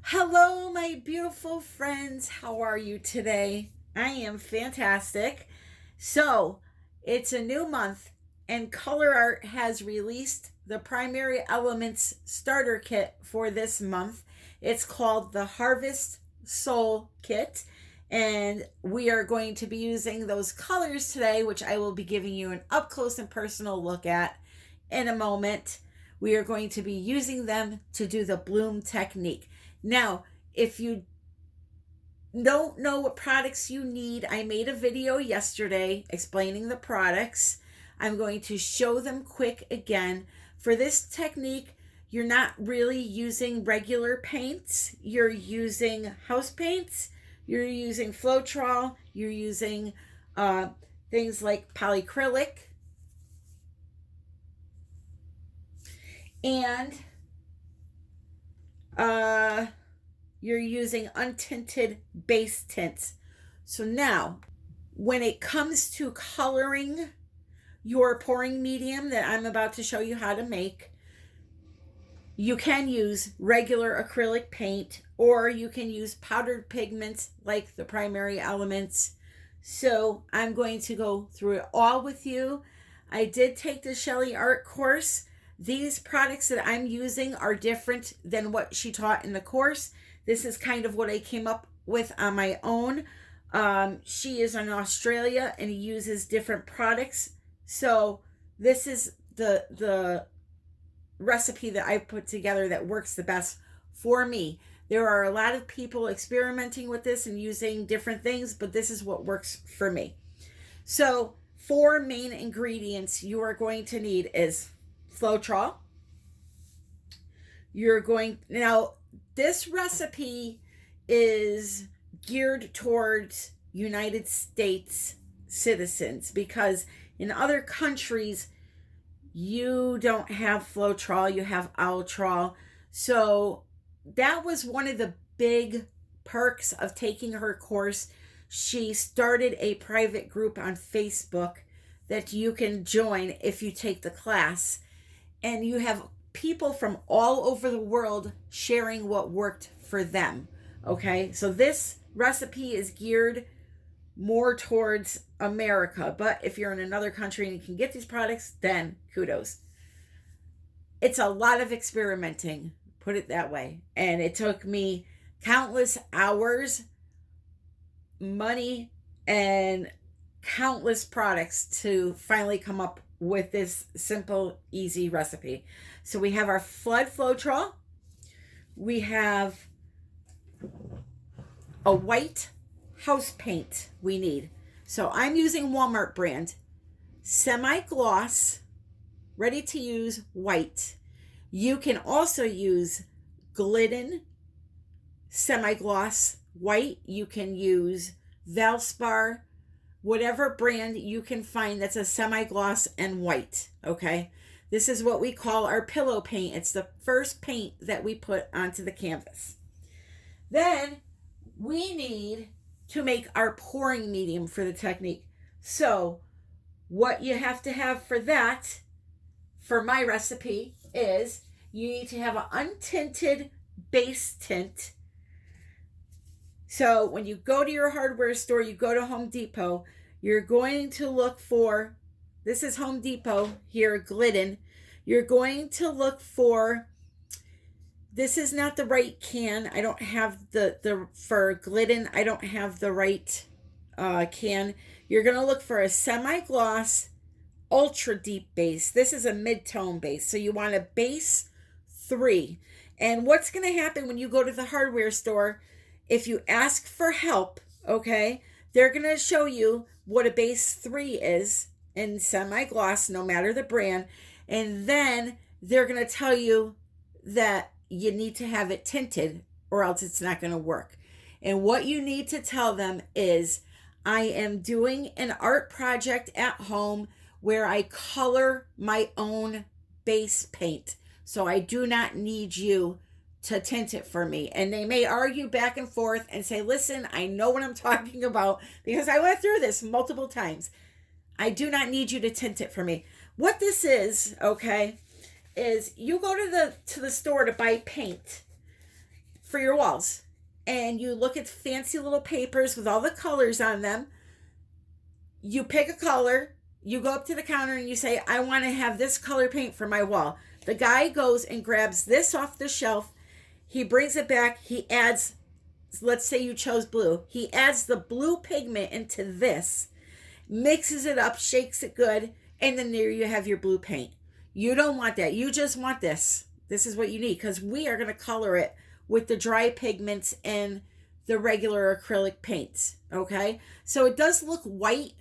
Hello, my beautiful friends. How are you today? I am fantastic. So, it's a new month, and Color Art has released the Primary Elements Starter Kit for this month. It's called the Harvest Soul Kit, and we are going to be using those colors today, which I will be giving you an up close and personal look at in a moment. We are going to be using them to do the bloom technique. Now, if you don't know what products you need, I made a video yesterday explaining the products. I'm going to show them quick again. For this technique, you're not really using regular paints. You're using house paints. You're using Floetrol. You're using things like polyacrylic. And you're using untinted base tints. So now, when it comes to coloring your pouring medium that I'm about to show you how to make, you can use regular acrylic paint, or you can use powdered pigments like the Primary Elements. So I'm going to go through it all with you. I did take the Shelley art course. These products that I'm using are different than what she taught in the course. This is kind of what I came up with on my own. She is in Australia and uses different products. So this is the recipe that I put together that works the best for me. There are a lot of people experimenting with this and using different things, but this is what works for me. So 4 main ingredients you are going to need is Floetrol. Now this recipe is geared towards United States citizens, because in other countries you don't have Floetrol, you have Altrol. So that was one of the big perks of taking her course. She started a private group on Facebook that you can join if you take the class, and you have people from all over the world sharing what worked for them. Okay, so this recipe is geared more towards America, but if you're in another country and you can get these products, then kudos. It's a lot of experimenting, put it that way, and it took me countless hours, money, and countless products to finally come up with this simple, easy recipe. So we have our Flood Floetrol. We have a white house paint we need. So I'm using Walmart brand, semi-gloss, ready to use white. You can also use Glidden semi-gloss white. You can use Valspar, whatever brand you can find that's a semi-gloss and white, okay? This is what we call our pillow paint. It's the first paint that we put onto the canvas. Then we need to make our pouring medium for the technique. So what you have to have for that, for my recipe, is you need to have an untinted base tint. So when you go to your hardware store, you go to Home Depot, you're going to look for, this is Home Depot here, Glidden. You're going to look for, this is not the right can. I don't have for Glidden, I don't have the right can. You're going to look for a semi-gloss, ultra deep base. This is a mid-tone base. So you want a base 3. And what's going to happen when you go to the hardware store, if you ask for help, okay, they're going to show you what a base 3 is in semi-gloss, no matter the brand. And then they're going to tell you that you need to have it tinted or else it's not going to work. And what you need to tell them is, I am doing an art project at home where I color my own base paint. So I do not need you to tint it for me. And they may argue back and forth and say, listen, I know what I'm talking about because I went through this multiple times. I do not need you to tint it for me. What this is, okay, is you go to the store to buy paint. for your walls. And you look at fancy little papers with all the colors on them. You pick a color, you go up to the counter and you say, I want to have this color paint for my wall. The guy goes and grabs this off the shelf. He brings it back. He adds, let's say you chose blue. He adds the blue pigment into this, mixes it up, shakes it good, and then there you have your blue paint. You don't want that. You just want this. This is what you need, because we are going to color it with the dry pigments and the regular acrylic paints. Okay, so it does look white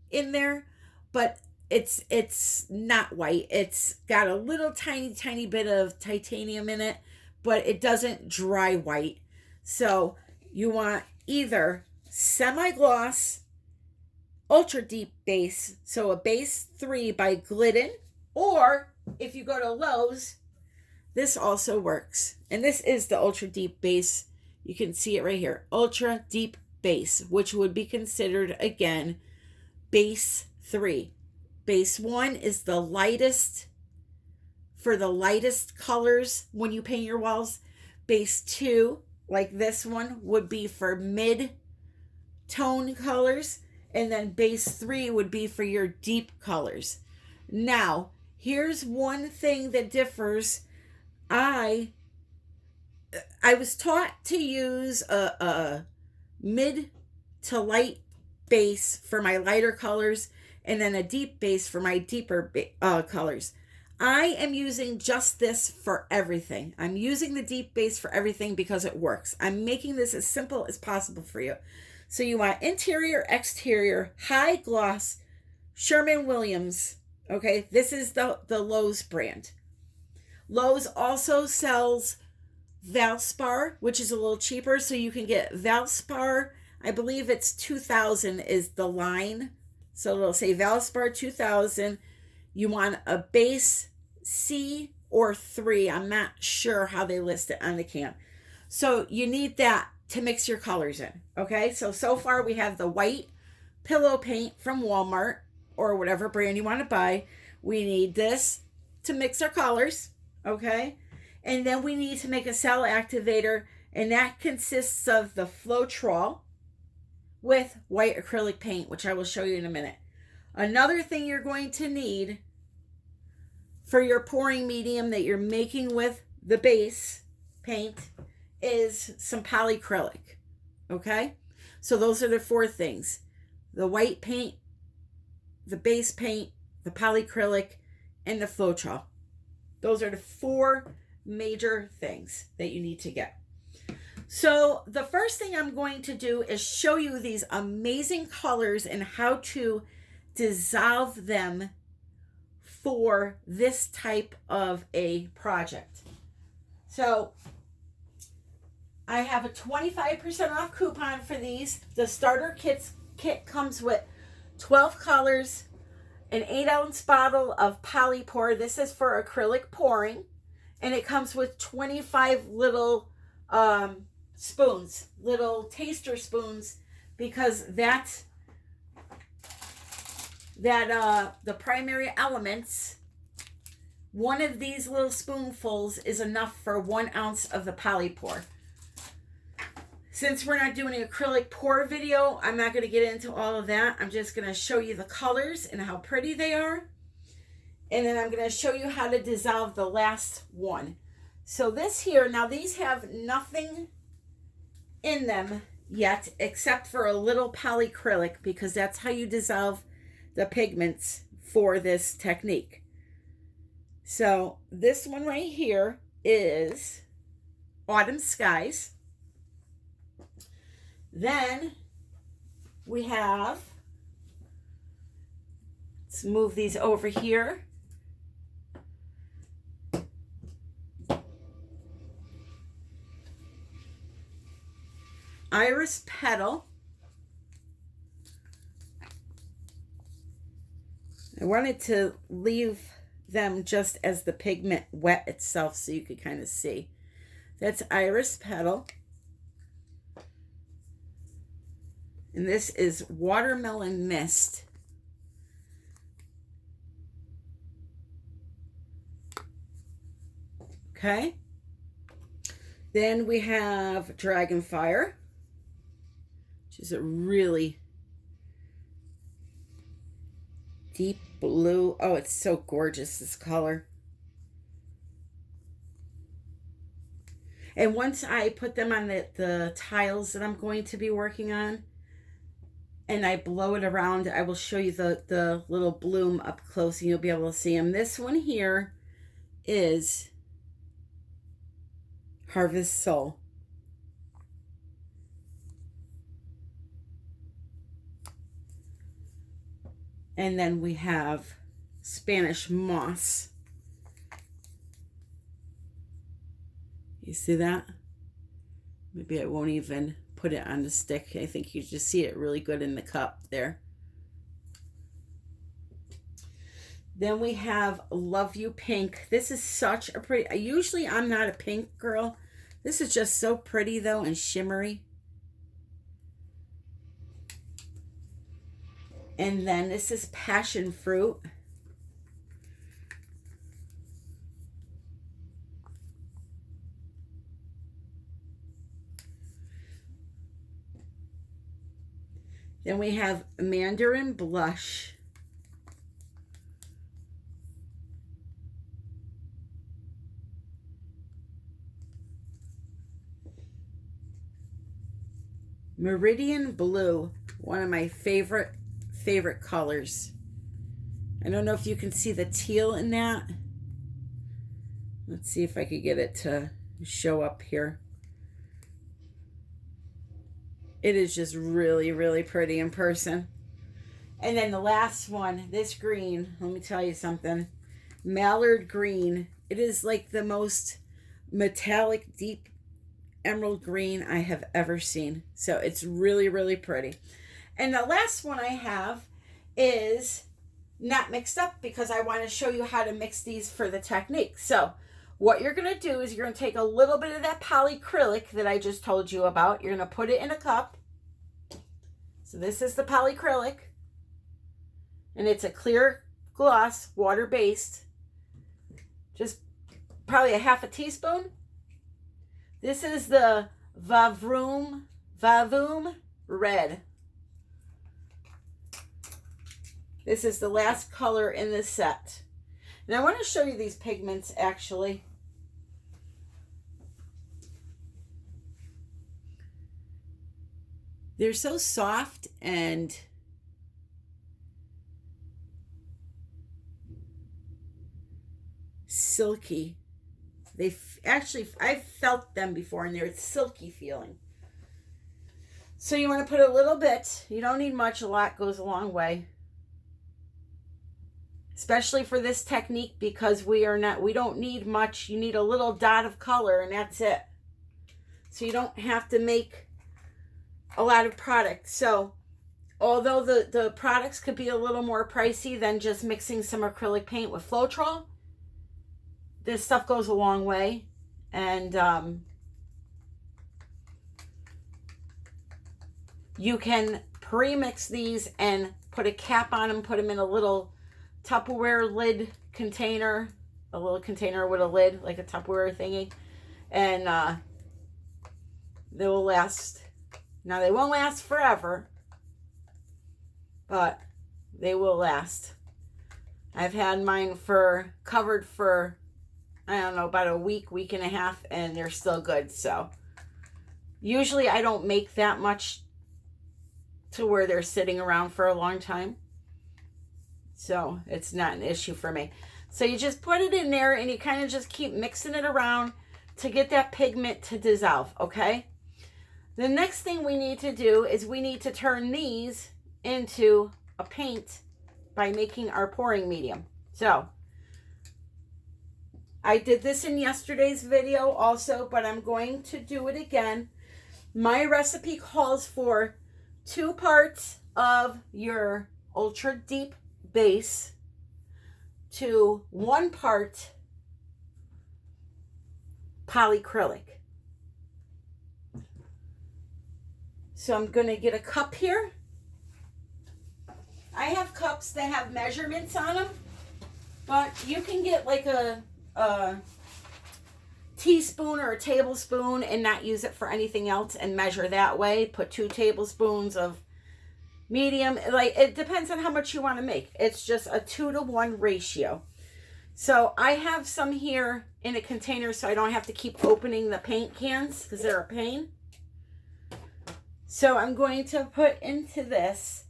in there, but it's not white. It's got a little tiny bit of titanium in it, but it doesn't dry white. So you want either semi-gloss, ultra deep base, so a base 3 by Glidden, or if you go to Lowe's, this also works. And this is the ultra deep base. You can see it right here, ultra deep base, which would be considered, again, base 3. Base 1 is the lightest, for the lightest colors when you paint your walls. Base 2, like this one, would be for mid-tone colors. And then base 3 would be for your deep colors. Now, here's one thing that differs. I was taught to use a mid to light base for my lighter colors, and then a deep base for my deeper colors. I am using just this for everything. I'm using the deep base for everything because it works. I'm making this as simple as possible for you. So you want interior, exterior, high gloss, Sherwin-Williams. Okay, this is the Lowe's brand. Lowe's also sells Valspar, which is a little cheaper. So you can get Valspar, I believe it's 2000 is the line. So it'll say Valspar 2000. You want a base C or 3. I'm not sure how they list it on the can. So you need that to mix your colors in. Okay, so far we have the white pillow paint from Walmart or whatever brand you want to buy. We need this to mix our colors. Okay, and then we need to make a cell activator, and that consists of the Floetrol with white acrylic paint, which I will show you in a minute. Another thing you're going to need for your pouring medium that you're making with the base paint is some polyacrylic. Okay, so those are the 4 things: the white paint, the base paint, the polyacrylic, and the Floetrol. Those are the 4 major things that you need to get. So the first thing I'm going to do is show you these amazing colors and how to dissolve them for this type of a project. So I have a 25% off coupon for these. The starter kit comes with 12 colors, an 8-ounce bottle of Polypore. This is for acrylic pouring. And it comes with 25 little spoons, little taster spoons, because the primary elements, one of these little spoonfuls is enough for 1 ounce of the Polypore. Since we're not doing an acrylic pour video, I'm not going to get into all of that. I'm just going to show you the colors and how pretty they are. And then I'm going to show you how to dissolve the last one. So this here, now these have nothing in them yet except for a little polyacrylic, because that's how you dissolve the pigments for this technique. So this one right here is Autumn Skies. Then we have, let's move these over here. Iris Petal. I wanted to leave them just as the pigment wet itself so you could kind of see. That's Iris Petal. And this is Watermelon Mist. Okay. Then we have Dragonfire, which is a really deep blue. Oh, it's so gorgeous, this color. And once I put them on the tiles that I'm going to be working on, and I blow it around, I will show you the little bloom up close, and you'll be able to see them. This one here is Harvest Soul. And then we have Spanish Moss. You see that? Maybe I won't even put it on the stick. I think you just see it really good in the cup there. Then we have Love You Pink. This is such a pretty, usually I'm not a pink girl. This is just so pretty though and shimmery. And then this is Passion Fruit. Then we have Mandarin Blush. Meridian Blue, one of my favorite colors. I don't know if you can see the teal in that. Let's see if I could get it to show up here. It is just really, really pretty in person. And then the last one, this green, let me tell you something. Mallard Green. It is like the most metallic, deep emerald green I have ever seen. So it's really, really pretty. And the last one I have is not mixed up because I want to show you how to mix these for the technique. So what you're going to do is you're going to take a little bit of that polyacrylic that I just told you about. You're going to put it in a cup. So this is the polyacrylic. And it's a clear gloss, water-based. Just probably a half a teaspoon. This is the Vavoom Red. This is the last color in this set. And I want to show you these pigments actually. They're so soft and silky. I've felt them before and they're silky feeling. So you want to put a little bit. You don't need much. A lot goes a long way. Especially for this technique because we don't need much. You need a little dot of color and that's it. So you don't have to make a lot of product. So although the products could be a little more pricey than just mixing some acrylic paint with Floetrol, this stuff goes a long way. And you can pre-mix these and put a cap on them, put them in a little Tupperware lid container, a little container with a lid, like a Tupperware thingy, and they will last. Now they won't last forever, but they will last. I've had mine covered for, I don't know, about a week and a half, and they're still good. So usually I don't make that much to where they're sitting around for a long time. So it's not an issue for me. So you just put it in there and you kind of just keep mixing it around to get that pigment to dissolve, okay? The next thing we need to do is we need to turn these into a paint by making our pouring medium. So I did this in yesterday's video also, but I'm going to do it again. My recipe calls for 2 parts of your ultra deep base to 1 part polyacrylic. So I'm going to get a cup here. I have cups that have measurements on them, but you can get like a teaspoon or a tablespoon and not use it for anything else and measure that way. Put 2 tablespoons of medium. Like, it depends on how much you want to make. It's just a 2-to-1 ratio. So I have some here in a container so I don't have to keep opening the paint cans because they're a pain. So I'm going to put into this,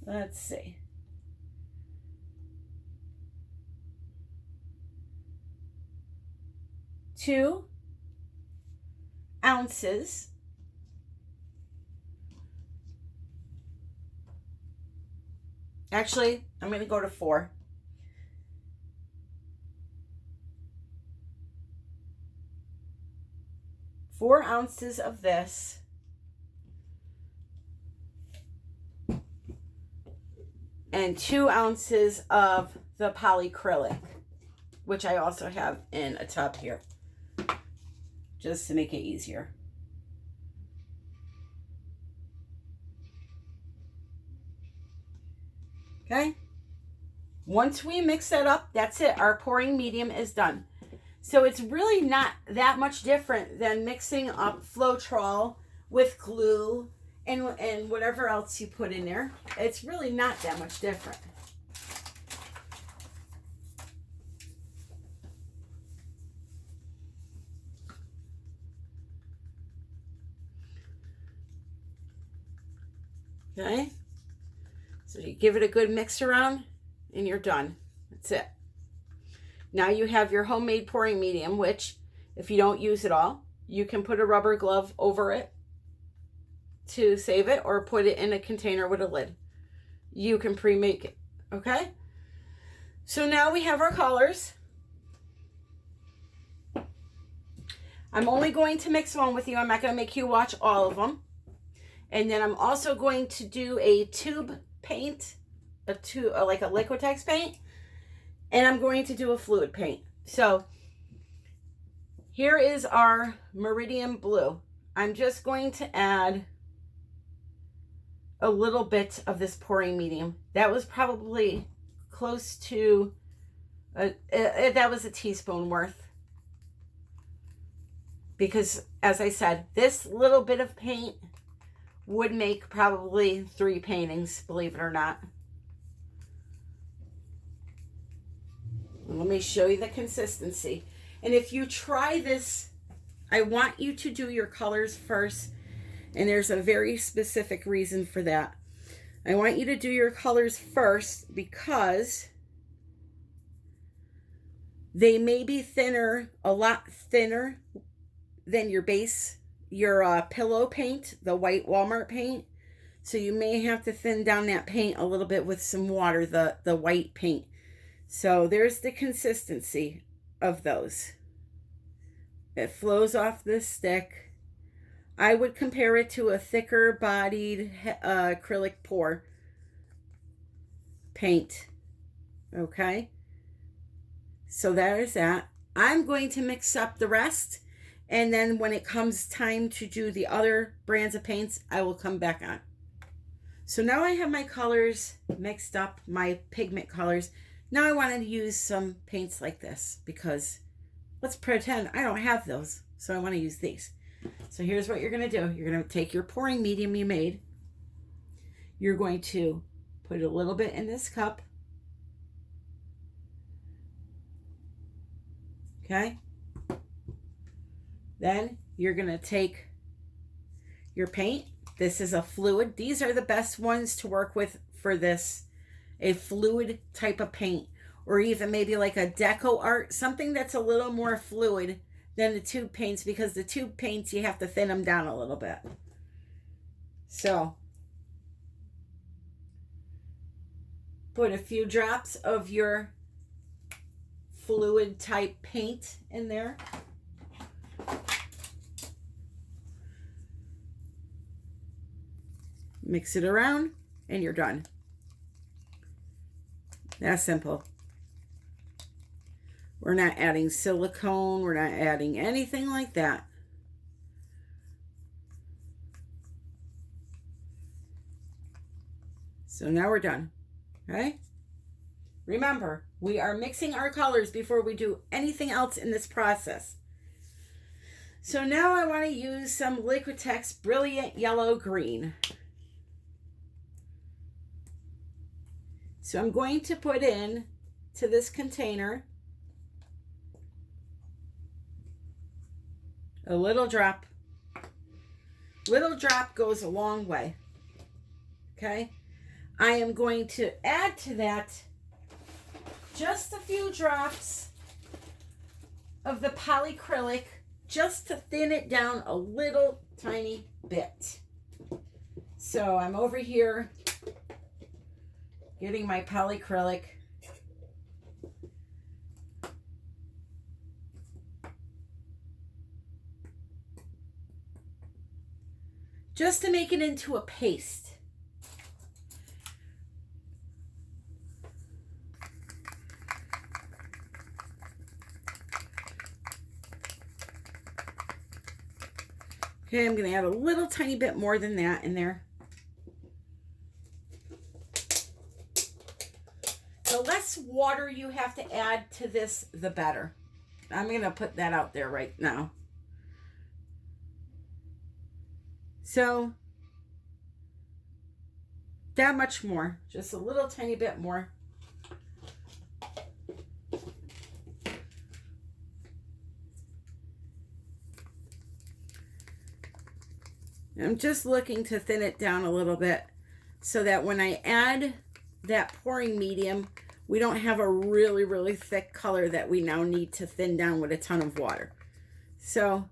let's see, 2 ounces Actually, I'm going to go to 4. 4 ounces of this. And 2 ounces of the polyacrylic, which I also have in a tub here, just to make it easier. Okay. Once we mix that up, that's it. Our pouring medium is done. So it's really not that much different than mixing up Floetrol with glue and whatever else you put in there. It's really not that much different. Okay. So you give it a good mix around and you're done. That's it. Now you have your homemade pouring medium, which if you don't use it all, you can put a rubber glove over it to save it or put it in a container with a lid. You can pre-make it, okay? So now we have our colors. I'm only going to mix one with you. I'm not going to make you watch all of them. And then I'm also going to do a tube paint, like a Liquitex paint, and I'm going to do a fluid paint. So here is our Meridian Blue. I'm just going to add a little bit of this pouring medium. That was probably close to, that was a teaspoon worth. Because as I said, this little bit of paint would make probably 3 paintings, believe it or not. Let me show you the consistency. And if you try this, I want you to do your colors first. And there's a very specific reason for that. I want you to do your colors first because they may be thinner, a lot thinner than your base, your pillow paint, the white Walmart paint. So you may have to thin down that paint a little bit with some water, the white paint. So there's the consistency of those. It flows off the stick. I would compare it to a thicker bodied acrylic pour paint. Okay. So that is that. I'm going to mix up the rest. And then when it comes time to do the other brands of paints, I will come back on. So now I have my colors mixed up, my pigment colors. Now I wanted to use some paints like this because let's pretend I don't have those. So I want to use these. So here's what you're going to do. You're going to take your pouring medium you made. You're going to put a little bit in this cup. Okay. Then you're going to take your paint. This is a fluid. These are the best ones to work with for this. A fluid type of paint, or even maybe like a deco art, something that's a little more fluid than the tube paints, because the tube paints, you have to thin them down a little bit. So put a few drops of your fluid type paint in there. Mix it around and you're done. That's simple. We're not adding silicone. We're not adding anything like that. So now we're done. Okay? Remember, we are mixing our colors before we do anything else in this process. So now I want to use some Liquitex Brilliant Yellow Green. So I'm going to put in to this container a little drop. Little drop goes a long way. Okay? I am going to add to that just a few drops of the polyacrylic just to thin it down a little tiny bit. So I'm over here getting my polyacrylic. Just to make it into a paste. Okay, I'm going to add a little tiny bit more than that in there. The less water you have to add to this, the better. I'm going to put that out there right now. So, that much more. Just a little tiny bit more. I'm just looking to thin it down a little bit so that when I add that pouring medium, we don't have a really, really thick color that we now need to thin down with a ton of water. So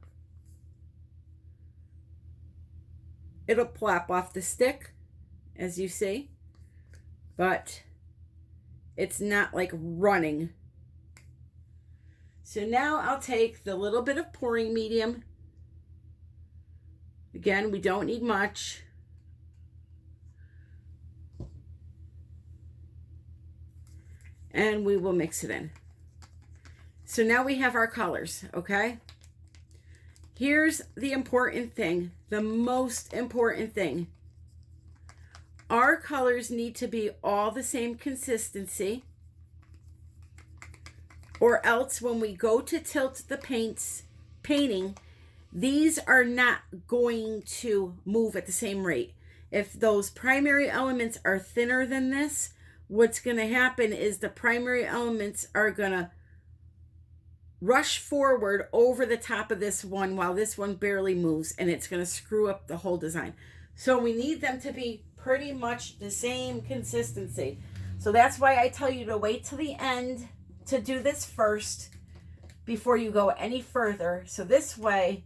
it'll plop off the stick, as you see, but it's not like running. So now I'll take the little bit of pouring medium. Again, we don't need much. And we will mix it in. So now we have our colors, okay? Here's the important thing, the most important thing. Our colors need to be all the same consistency, or else when we go to tilt the painting, these are not going to move at the same rate. If those primary elements are thinner than this, what's going to happen is the primary elements are going to rush forward over the top of this one while this one barely moves, and it's going to screw up the whole design. So we need them to be pretty much the same consistency. So that's why I tell you to wait till the end to do this first before you go any further. So this way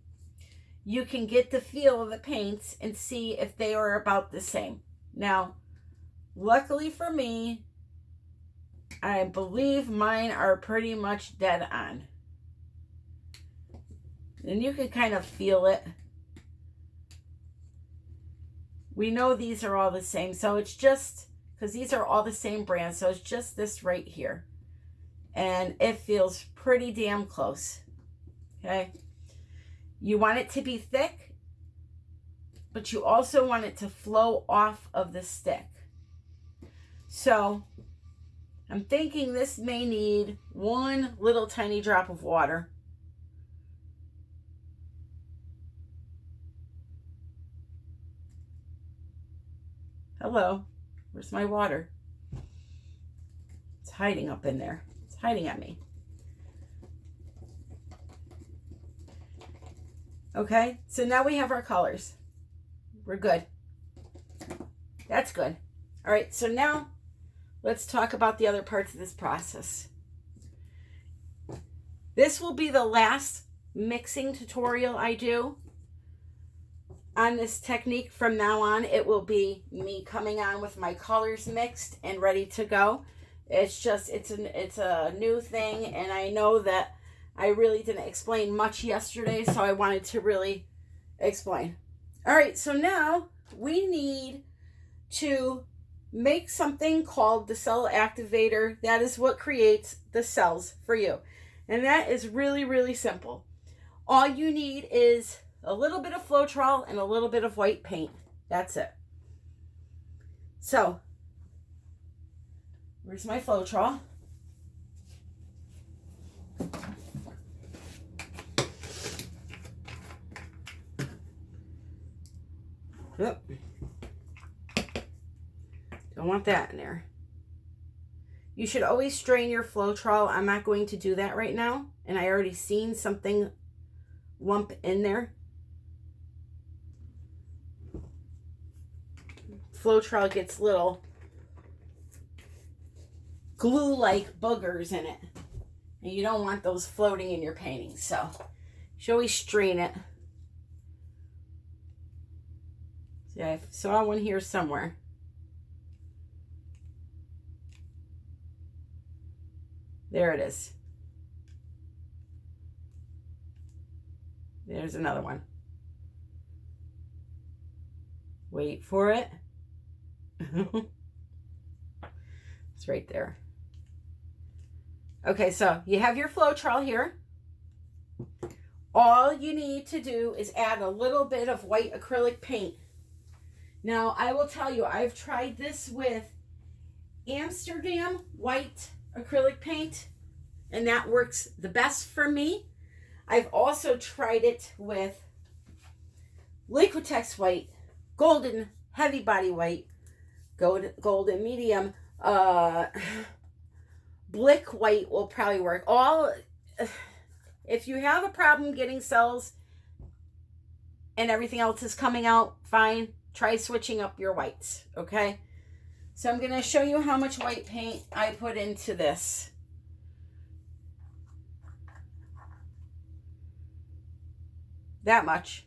you can get the feel of the paints and see if they are about the same. Now, luckily for me, I believe mine are pretty much dead on. And you can kind of feel it. We know these are all the same, so it's just, because these are all the same brand, so it's just this right here. And it feels pretty damn close, okay? You want it to be thick, but you also want it to flow off of the stick. So I'm thinking this may need one little tiny drop of water. Hello, where's my water? It's hiding up in there. It's hiding at me. Okay, so now we have our colors. We're good. That's good. All right, so now let's talk about the other parts of this process. This will be the last mixing tutorial I do on this technique. From now on, it will be me coming on with my colors mixed and ready to go. It's just, it's a new thing, and I know that I really didn't explain much yesterday, so I wanted to really explain. All right, so now we need to make something called the cell activator. That is what creates the cells for you. And that is really, really simple. All you need is a little bit of Floetrol and a little bit of white paint. That's it. So Where's my Floetrol? Oop. Don't want that in there. You should always strain your Floetrol. I'm not going to do that right now. And I already seen something lump in there. Floetrol gets little glue-like boogers in it. And you don't want those floating in your painting. So you should always strain it. See, I saw one here somewhere. There it is. There's another one. Wait for it. It's right there. Okay, so you have your Floetrol here. All you need to do is add a little bit of white acrylic paint. Now, I will tell you, I've tried this with Amsterdam white acrylic paint, and that works the best for me. I've also tried it with Liquitex white, golden heavy body white, golden medium, Blick white will probably work. If you have a problem getting cells and everything else is coming out fine, try switching up your whites, okay? So I'm going to show you how much white paint I put into this. That much.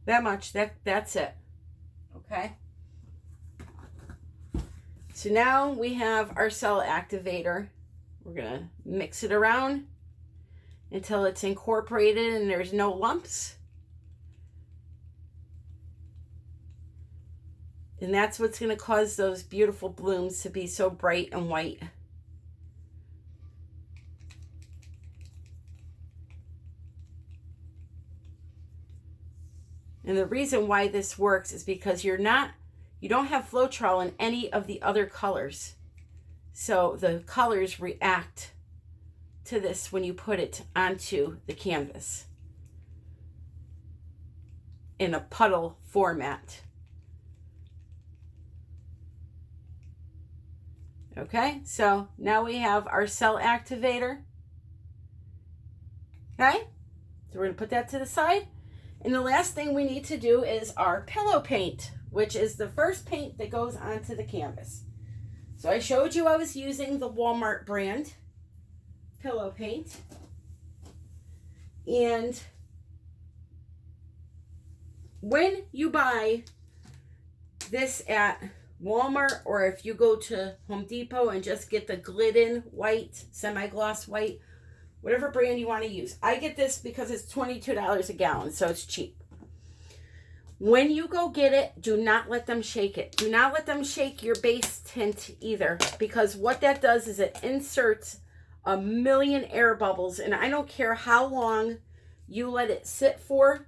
That much. That's it. Okay? So now we have our cell activator. We're going to mix it around until it's incorporated and there's no lumps. And that's what's going to cause those beautiful blooms to be so bright and white. And the reason why this works is because you don't have Floetrol in any of the other colors. So the colors react to this when you put it onto the canvas in a puddle format. Okay, so now we have our cell activator. Okay, so we're going to put that to the side. And the last thing we need to do is our pillow paint, which is the first paint that goes onto the canvas. So I showed you I was using the Walmart brand pillow paint. And when you buy this at Walmart, or if you go to Home Depot and just get the Glidden white, semi-gloss white, whatever brand you want to use. I get this because it's $22 a gallon, so it's cheap. When you go get it, do not let them shake it. Do not let them shake your base tint either, because what that does is it inserts a million air bubbles, and I don't care how long you let it sit for,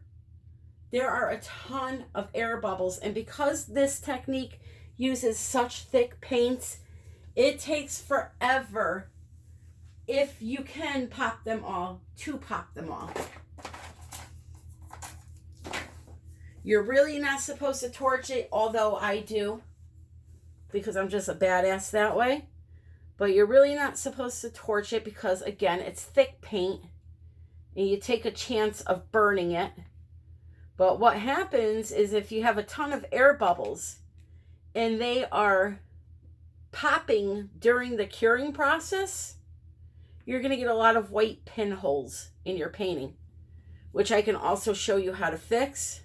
there are a ton of air bubbles. And because this technique uses such thick paints, it takes forever, if you can pop them all, to pop them all. You're really not supposed to torch it, although I do, because I'm just a badass that way. But you're really not supposed to torch it because, again, it's thick paint and you take a chance of burning it. But what happens is if you have a ton of air bubbles and they are popping during the curing process, you're going to get a lot of white pinholes in your painting, which I can also show you how to fix.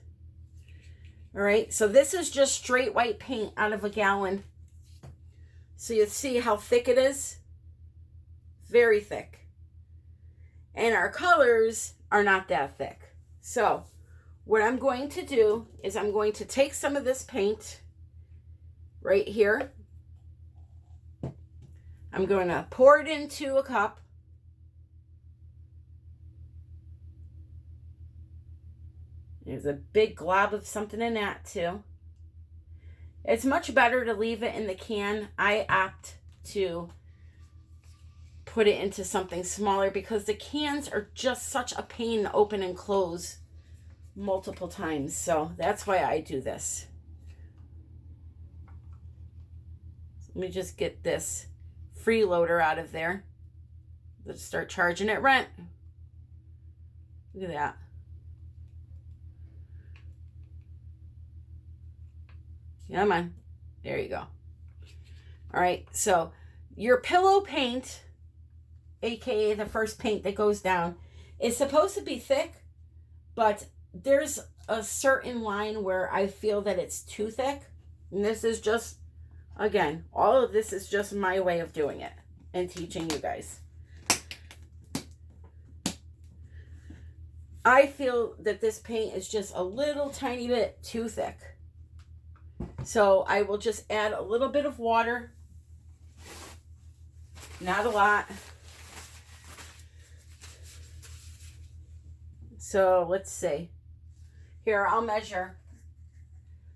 All right, so this is just straight white paint out of a gallon. So you see how thick it is? Very thick. And our colors are not that thick. So what I'm going to do is I'm going to take some of this paint right here. I'm going to pour it into a cup. There's a big glob of something in that too. It's much better to leave it in the can. I opt to put it into something smaller because the cans are just such a pain to open and close multiple times. So that's why I do this. Let me just get this freeloader out of there. Let's start charging it rent. Look at that. Come on. There you go. All right, so your pillow paint, aka the first paint that goes down, is supposed to be thick, but there's a certain line where I feel that it's too thick. And this is just, again, all of this is just my way of doing it and teaching you guys. I feel that this paint is just a little tiny bit too thick. So I will just add a little bit of water. Not a lot. So let's see. Here, I'll measure.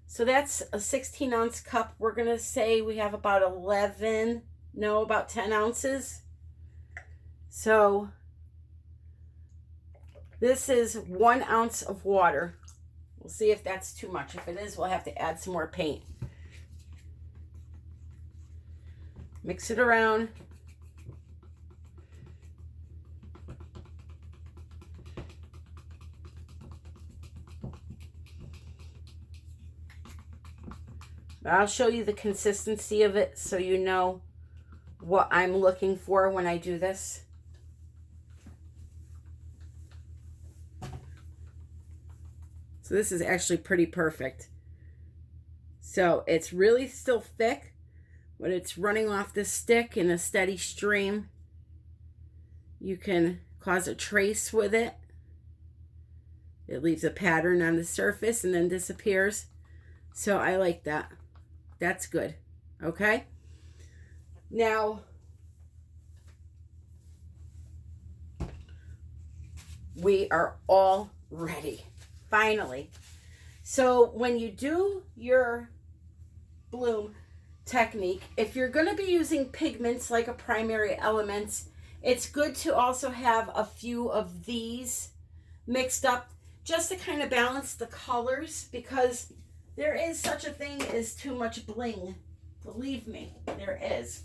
So that's a 16-ounce cup. We're going to say we have about about 10 ounces. So this is 1 ounce of water. We'll see if that's too much. If it is, we'll have to add some more paint. Mix it around. I'll show you the consistency of it so you know what I'm looking for when I do this. So this is actually pretty perfect. So it's really still thick, but it's running off the stick in a steady stream. You can cause a trace with it. It leaves a pattern on the surface and then disappears. So I like that. That's good. Okay. Now, we are all ready. Finally. So when you do your bloom technique, if you're going to be using pigments like a primary element, it's good to also have a few of these mixed up just to kind of balance the colors, because there is such a thing as too much bling. Believe me, there is.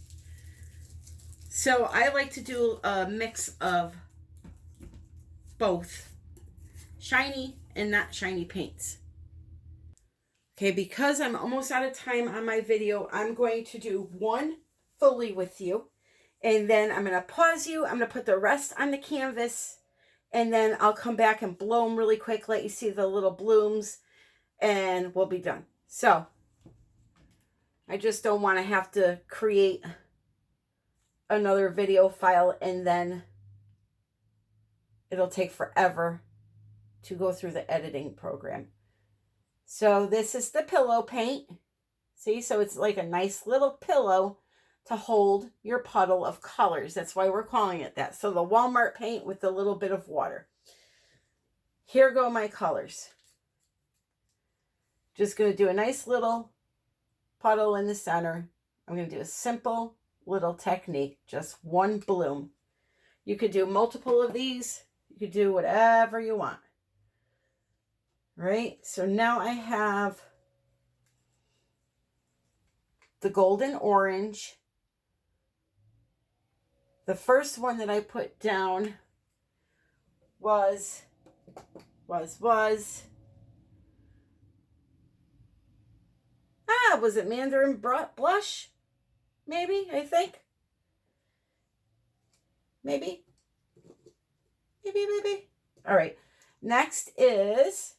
So I like to do a mix of both shiny and not shiny paints. Okay, because I'm almost out of time on my video, I'm going to do one fully with you. And then I'm going to pause you. I'm going to put the rest on the canvas. And then I'll come back and blow them really quick, let you see the little blooms. And we'll be done. So, I just don't want to have to create another video file and then it'll take forever to go through the editing program. So this is the pillow paint. See, so it's like a nice little pillow to hold your puddle of colors. That's why we're calling it that. So the Walmart paint with a little bit of water. Here go my colors. Just going to do a nice little puddle in the center. I'm going to do a simple little technique, just one bloom. You could do multiple of these. You could do whatever you want. Right? So now I have the golden orange. The first one that I put down was it Mandarin Blush? Maybe, I think. Maybe. All right. Next is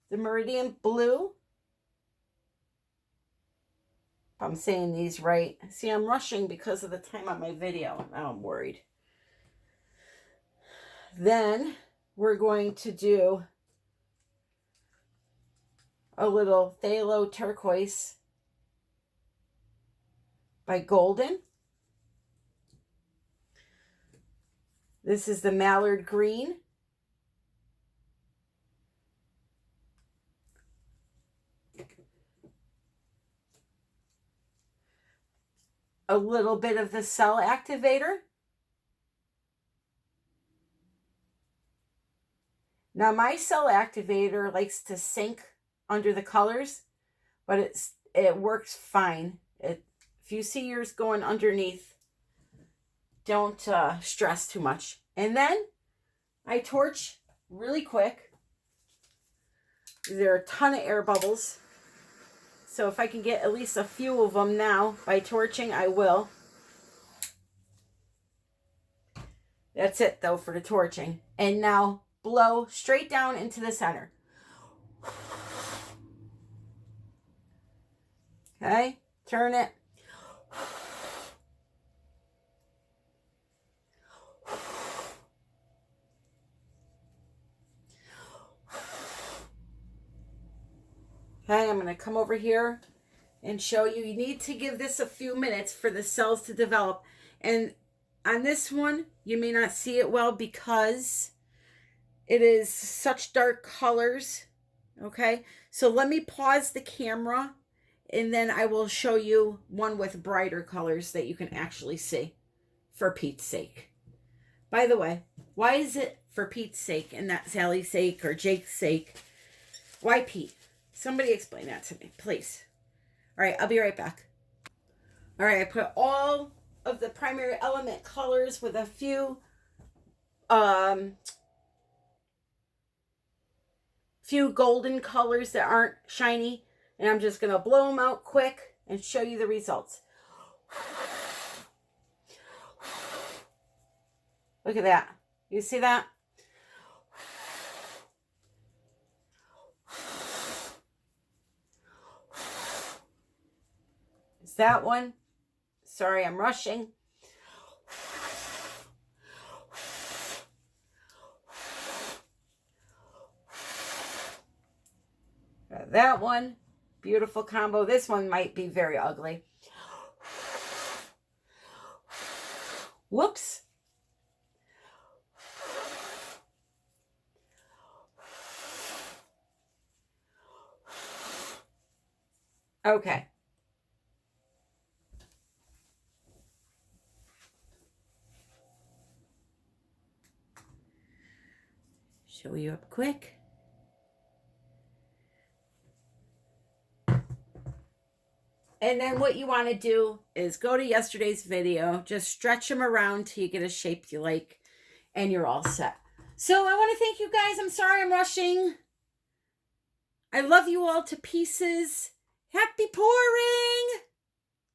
the Meridian Blue. If I'm saying these right. See, I'm rushing because of the time on my video. Now I'm worried. Then we're going to do a little Phthalo Turquoise by Golden. This is the Mallard Green. a little bit of the cell activator. Now my cell activator likes to sink under the colors, but it works fine. If you see yours going underneath, don't stress too much. And then I torch really quick. There are a ton of air bubbles. So if I can get at least a few of them now by torching, I will. That's it though for the torching. And now blow straight down into the center. Okay, turn it. Okay, I'm going to come over here and show you. You need to give this a few minutes for the cells to develop. And on this one, you may not see it well because it is such dark colors. Okay, so let me pause the camera and then I will show you one with brighter colors that you can actually see, for Pete's sake. By the way, why is it for Pete's sake and not Sally's sake or Jake's sake? Why Pete? Somebody explain that to me, please. All right, I'll be right back. All right, I put all of the primary element colors with a few golden colors that aren't shiny, and I'm just going to blow them out quick and show you the results. Look at that. You see that? Is that one? Sorry, I'm rushing. Got that one. Beautiful combo. This one might be very ugly. Whoops. Okay. Show you up quick. And then what you want to do is go to yesterday's video, just stretch them around till you get a shape you like, and you're all set. So I want to thank you guys. I'm sorry I'm rushing. I love you all to pieces. Happy pouring!